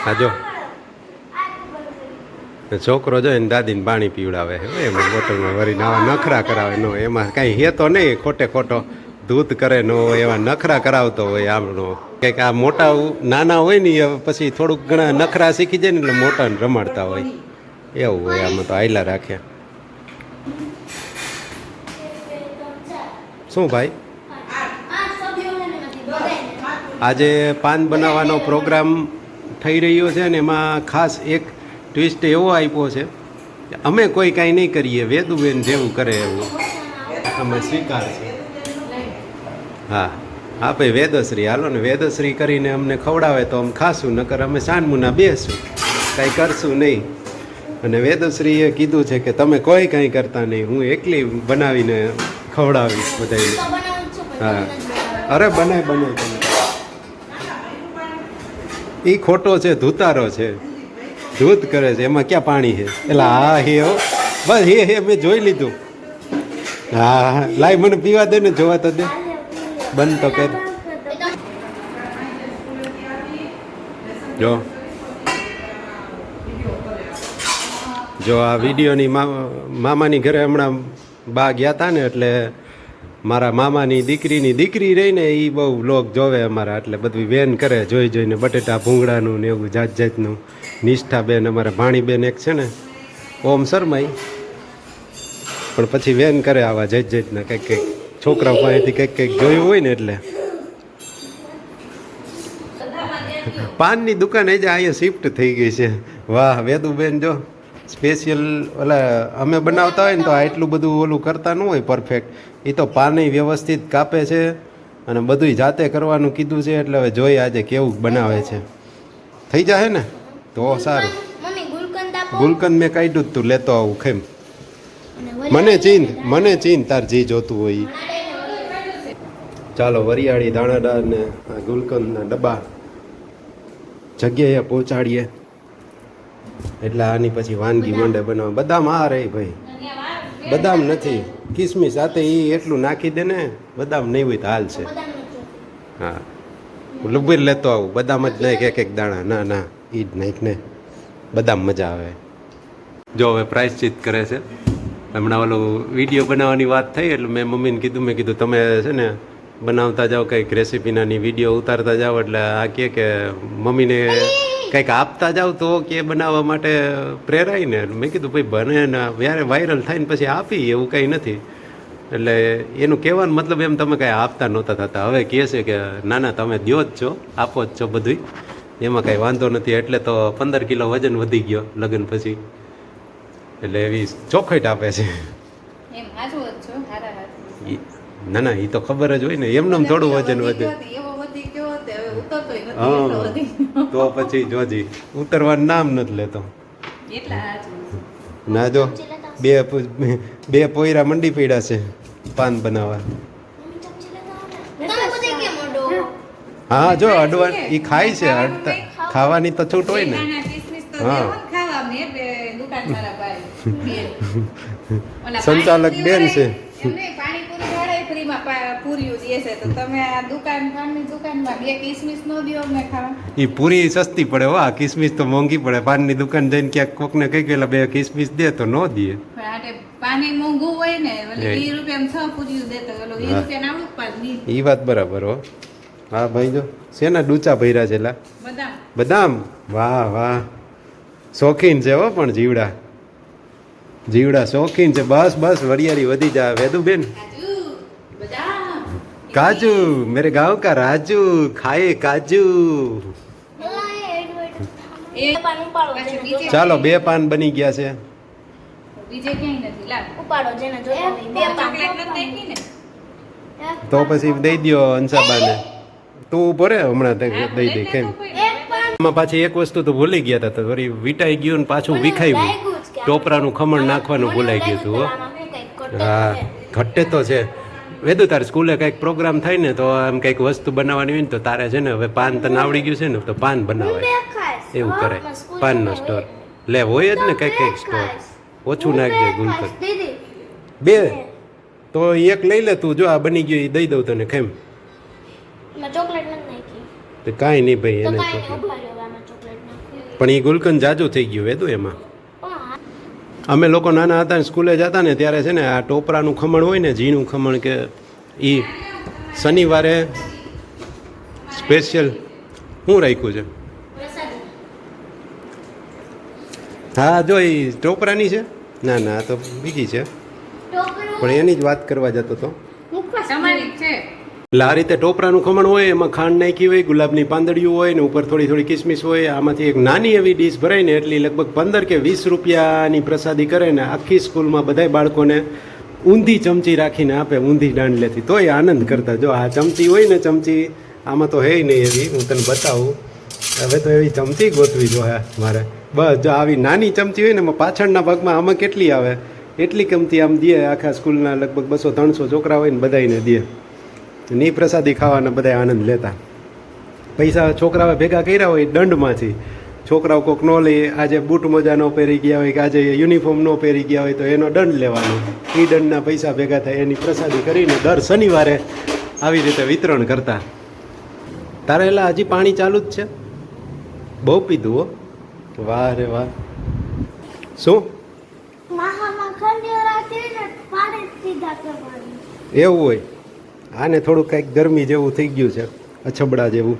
હા જો છોકરો જો એને દાદીને પાણી પીવડાવે છે એમાં બોટલમાં વરી આવા નખરા કરાવે ન હોય એમાં કાંઈ હે તો નહીં ખોટે ખોટો દૂધ કરે ન હોય એવા નખરા કરાવતો હોય આમનો કંઈક આ મોટા નાના હોય ને એ પછી થોડુંક ઘણા નખરા શીખી જાય ને એટલે મોટાને રમાડતા હોય એવું હોય આમાં તો આયલા રાખે. શું ભાઈ આજે પાન બનાવવાનો પ્રોગ્રામ થઈ રહ્યો છે ને એમાં ખાસ એક ટ્વિસ્ટ એવો આપ્યો છે કે અમે કોઈ કાંઈ નહીં કરીએ વેદુબેન જેવું કરે એવું અમે સ્વીકાર છે. હા હા ભાઈ વેદશ્રી હાલો ને વેદશ્રી કરીને અમને ખવડાવે તો અમે ખાશું નકર અમે સાનમુના બેસું કાંઈ કરશું નહીં. અને વેદશ્રીએ કીધું છે કે તમે કોઈ કાંઈ કરતા નહીં હું એકલી બનાવીને ખવડાવીશ બધાને. હા અરે બને તમે એ ખોટો છે ધૂતારો છે ધૂત કરે છે એમાં ક્યાં પાણી છે એટલે હા હે હો બસ હે મેં જોઈ લીધું. હા લાઈ મને પીવા દે ને જોવા તો દે બંધ તો કર. જો આ વિડીયોની મામાની ઘરે હમણાં બા ગયા હતા ને એટલે મારા મામાની દીકરીની દીકરી રહીને એ બહુ વ્લોગ જોવે અમારા એટલે બધું વેન કરે જોઈ જોઈને બટેટા ભૂંગળાનું ને એવું જાત જાતનું. નિષ્ઠાબેન અમારા ભાણીબેન એક છે ને ઓમ શર્માઈ પણ પછી વેન કરે આવા જાત જાતના કંઈક કંઈક છોકરાઓ પાસેથી કંઈક કંઈક જોયું હોય ને એટલે. પાનની દુકાન એ જ અહીંયા શિફ્ટ થઈ ગઈ છે. વાહ વેદુબેન જો સ્પેશિયલ ઓલા અમે બનાવતા હોય ને તો આટલું બધું ઓલું કરતા ન હોય પરફેક્ટ એ તો પાને વ્યવસ્થિત કાપે છે અને બધુંય જાતે કરવાનું કીધું છે એટલે હવે જોઈએ આજે કેવું બનાવે છે. થઈ જાય ને તો સારું. ગુલકંદ મેં કાઢ્યું તું લેતો આવું ખેમ મને ચીન તાર જી જોતું હોય. ચાલો વરિયાળી દાણાદાર ને ગુલકંદના ડબ્બા જગ્યાએ પહોંચાડીએ એટલે આની પછી વાનગી મંડે બનાવવા. બદામ આ રહી ભાઈ બદામ નથી કિસમિસ સાથે એ એટલું નાખી દે ને બદામ નહીં હોય તો હાલ છે. હા લુબીર લેતો આવું બદામ જ નાખ એક દાણા ના ના એ જ નાખ ને બદામ મજા આવે. જો હવે પ્રાયશ્ચિત કરે છે. હમણાં ઓલું વિડીયો બનાવવાની વાત થઈ એટલે મેં મમ્મીને કીધું મેં કીધું તમે છે ને બનાવતા જાઓ કંઈક રેસીપીનાની વિડીયો ઉતારતા જાઓ એટલે આ કે મમ્મીને કંઈક આપતા જાવ તો કે બનાવવા માટે પ્રેરાય ને. મેં કીધું ભાઈ બને ને જ્યારે વાયરલ થાય ને પછી આપી એવું કંઈ નથી. એટલે એનું કહેવાનો મતલબ એમ તમે કાંઈ આપતા નહોતા થતા. હવે કહે છે કે ના ના તમે દો જ છો આપો જ છો બધું એમાં કાંઈ વાંધો નથી. એટલે તો 15 કિલો વજન વધી ગયો લગ્ન પછી એટલે એવી ચોખવટ આપે છે. ના ના એ તો ખબર જ હોય ને એમને થોડું વજન વધે. હા તો પછી જોજી ઉતરવાનું નામ નથી લેતો. ના જો બે પોયરા મંડી પડ્યા છે પાન બનાવવા. હા જો અડવા એ ખાય છે ખાવાની તો છૂટ હોય ને. હા સંચાલક બેન છે. એ પૂરી સસ્તી પડે હો કિસમિસ તો મોંઘી પડે. પાનની દુકાન જઈને ક્યાંક કોકને કહી ગયેલા 2 કિસમિસ દે તો ન દે. એ વાત બરાબર હો. હા ભાઈ જો શેના ડૂચા ભર્યા છે લા બદામ. વાહ વાહ શોખીન છે હો પણ જીવડા શોખીન છે. બસ બસ વરિયાળી વધી જાય વેદુબેન. काजू मेरे गांव का राजू खाए काजू. ચાલો 2 પાન બની ગયા છે. તો પછી દઈ દો અંસાબાને. તું ઉભો રે હમણાં દઈ દે કેમ. એમાં પાછી એક વસ્તુ તો ભૂલી ગયા હતા તો વળી વીટાઈ ગયું ને પાછું વિખાયું. ટોપરાનું ખમણ નાખવાનું ભૂલાઈ ગયું હતું. હા ઘટે તો છે. વેદુ તારે સ્કૂલે કંઈક પ્રોગ્રામ થાય ને તો આમ કંઈક વસ્તુ બનાવવાની હોય ને તો તારે છે ને હવે પાન તને આવડી ગયું છે ને તો પાન બનાવાય એવું કરે. પાનનો સ્ટોર લે હોય જ ને કંઈક સ્ટોર. ઓછું નાખજે ગુલકંદ. 2 તો 1 લઈ લે તું. જો આ બની ગયું એ દઈ દઉં તને કેમ. કાંઈ નહીં ભાઈ એને પણ એ ગુલકંદ જાજુ થઈ ગયું વેતું એમાં. અમે લોકો નાના હતા ને સ્કૂલે જતા ને ત્યારે છે ને આ ટોપરાનું ખમણ હોય ને ઝીણું ખમણ કે એ શનિવારે સ્પેશિયલ શું રાખ્યું છે? હા જો એ ટોપરાની છે. ના ના આ તો બીજી છે પણ એની જ વાત કરવા જતો હતો. એટલે આ રીતે ટોપરાનું ખમણ હોય એમાં ખાંડ નાખી હોય, ગુલાબની પાંદડીયું હોય ને ઉપર થોડી થોડી કિસમિસ હોય. આમાંથી એક નાની એવી ડીશ ભરાય ને એટલી લગભગ 15 કે 20 રૂપિયાની પ્રસાદી કરે ને આખી સ્કૂલમાં બધાય બાળકોને ઊંધી ચમચી રાખીને આપે, ઊંધી દાંડલેથી. તોય આનંદ કરતા. જો આ ચમચી હોય ને ચમચી આમાં તો હે નહીં એવી, હું તને બતાવું. હવે તો એવી ચમચી ગોતવી જોઈએ મારે. બસ જો આવી નાની ચમચી હોય ને એમાં પાછળના ભાગમાં આમાં કેટલી આવે એટલી ચમચી આમ દે. આખા સ્કૂલના લગભગ 200-300 છોકરા હોય ને બધાને દે. ની પ્રસાદી ખાવાના બધા આનંદ લેતા. પૈસા છોકરાઓ ભેગા કર્યા હોય દંડમાંથી. છોકરાઓ કોક ન લે, આજે બૂટ મોજા ન પહેરી ગયા હોય કે આજે યુનિફોર્મ ન પહેરી ગયા હોય તો એનો દંડ લેવાનો. એ દંડના પૈસા ભેગા થાય એની પ્રસાદી કરીને દર શનિવારે આવી રીતે વિતરણ કરતા. તારે એલા હજી પાણી ચાલુ જ છે? બહુ પીધું હો. વાહ રે વાહ. શું એવું હોય? આને થોડુંક કંઈક ગરમી જેવું થઈ ગયું છે, અછબડા જેવું.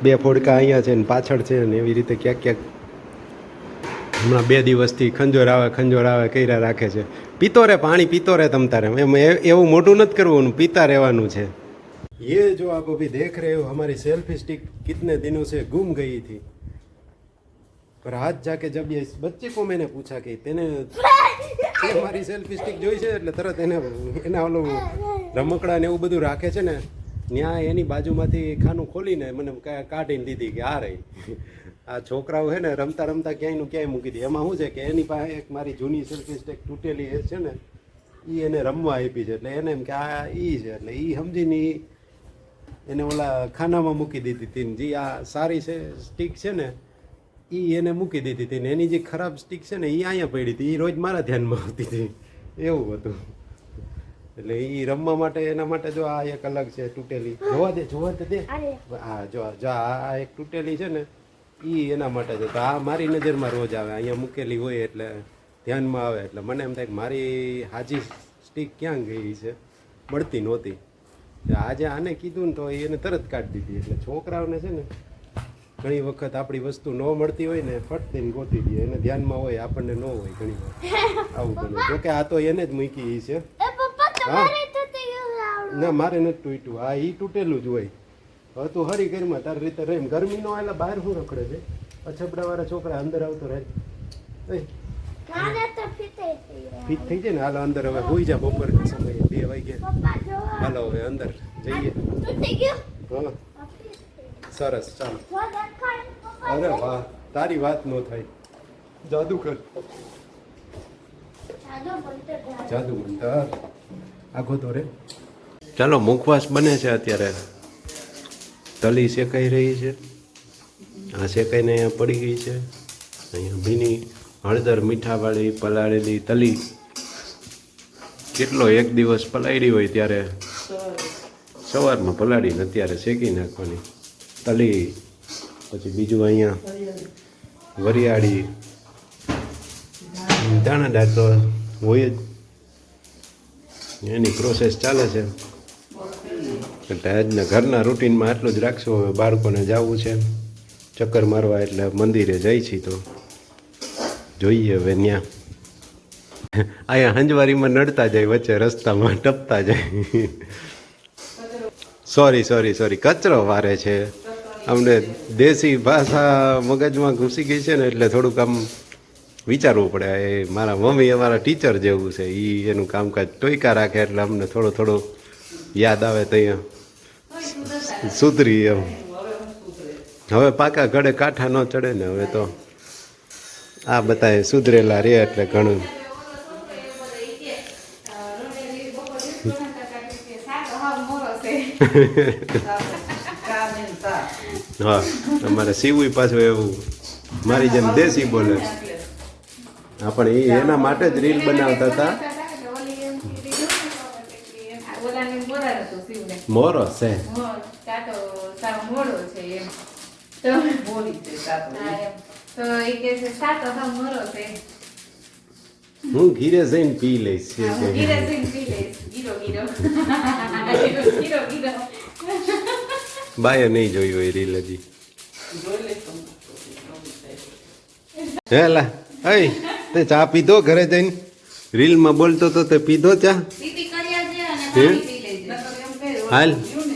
2 ફોડકા અહીંયા છે ને પાછળ છે ને એવી રીતે ક્યાંક ક્યાંક હમણાં 2 દિવસથી ખંજોર આવે કર્યા રાખે છે. પીતો રે પાણી, પીતો રે તમ તારે. એમ એવું મોટું નથી કરવું, પીતા રહેવાનું છે. ये जो आप अभी देख रहे हो हमारी सेल्फी स्टिक कितने दिनों से गुम गई थी, पर आज जाके जब ये इस बच्चे को मैंने पूछा कि तेने हमारी सेल्फी स्टिक જોઈ છે એટલે તરત એના ઓલું રમકડા ને એવું બધું રાખે છે ને ત્યાં એની બાજુમાંથી ખાનું ખોલીને મને કાઢીને દીધી કે આ રહી. આ છોકરાઓ છે ને રમતા રમતા ક્યાંયનું ક્યાંય મૂકી દે. એમાં શું છે કે એની પાસે એક મારી જૂની સેલ્ફી સ્ટિક તૂટેલી છે ને એ એને રમવા આપી છે. એટલે એને એમ કે આ ઈ છે એટલે એ સમજીને એને ઓલા ખાનામાં મૂકી દીધી હતી. જે આ સારી છે સ્ટીક છે ને એ એને મૂકી દીધી હતી ને એની જે ખરાબ સ્ટીક છે ને એ અહીંયા પડી હતી. એ રોજ મારા ધ્યાનમાં આવતી હતી. એવું હતું. એટલે એ રમવા માટે એના માટે જો આ એક અલગ છે તૂટેલી. જોવા દે હા જો આ એક તૂટેલી છે ને એ એના માટે છે. તો આ મારી નજરમાં રોજ આવે, અહીંયા મૂકેલી હોય એટલે ધ્યાનમાં આવે. એટલે મને એમ થાય કે મારી હાજી સ્ટીક ક્યાં ગઈ છે, મળતી નહોતી. આજે આને કીધું ને તો એને તરત કાઢી દીધી. એટલે છોકરાઓને છે ને ઘણી વખત આપણી વસ્તુ ન મળતી હોય ને ફટ દઈને ગોતી દે. એને ધ્યાનમાં હોય, આપણને ન હોય ઘણી વાર આવું બને. જોકે આ તો એને જ મૂકી છે. હા ના મારે નથી તૂટ્યું. હા એ તૂટેલું જ હોય. હવે તું હરી ઘરમાં તારી રીતે રહી. ગરમી નો એટલે બહાર શું રખડે છે? અછબડા વાળા છોકરા અંદર આવતો રહે. ફીટ થઈ જાય ને. હાલો અંદર હવે હોઈ જા. બપોર સમયે 2 વાગ્યા. હાલો હવે અંદર જઈએ. હા સરસ ચાલો. અરે વાહ, તારી વાત ન થાય. જાદુ કર, જાદુ મંતર આખો તો રે. ચાલો મુખવાસ બને છે અત્યારે. તલી શેકાઈ રહી છે. આ શેકાઈને અહીંયા પડી ગઈ છે. અહીંયા ભીની હળદર મીઠાવાળી પલાળેલી તલી. કેટલો એક દિવસ પલાળી હોય ત્યારે સવારમાં પલાળીને અત્યારે શેકી નાખવાની તલી. પછી બીજું અહીંયા વરિયાળી દાણાદાર તો હોય જ. એની પ્રોસેસ ચાલે છે. એટલે આજના ઘરના રૂટીનમાં આટલું જ રાખશું. હવે બાળકોને જવું છે ચક્કર મારવા, એટલે મંદિરે જાય છે. તો જોઈએ હવે ત્યાં. અહીંયા હંજવારીમાં નડતા જાય, વચ્ચે રસ્તામાં ટપતા જાય. સોરી કચરો વારે છે. અમને દેશી ભાષા મગજમાં ઘૂસી ગઈ છે ને એટલે થોડુંક આમ વિચારવું પડે. એ મારા મમ્મી અમારા ટીચર જેવું છે. એ એનું કામકાજ ટોયકા રાખે એટલે અમને થોડો યાદ આવે તો અહીંયા સુધરી એમ. હવે પાકા ગળે કાંઠા ન ચડે ને. હવે તો આ બધાએ સુધરેલા રહે એટલે ઘણું. હા અમારે સીવું પાછું એવું મારી જેમ દેશી બોલે. હા પણ એ એના માટે જ રીલ બનાવતા હતા. મોરો છે તો મોડી છે સાતો. હા, એમ. તો એ કે છે સાતો હાવ મરો છે. હું ઘીરે જઈને પી લઈશ હા, હું ગીરે જઈને પી લઈશ. ગીરો ગીરો. ગીરો ગીરો. બાય નહીં જોઈ હોય રીલ હજી જોઈ લેશો ને. મોડી થાય. હેલા હઈ તે ચા પીધો ઘરે જઈને રીલમાં બોલતો તો તે પીધો ચા પીપી કર્યા છે અને હે? પાણી પી લેજે. નકર એમ કહે, હાલ. ઓલું ને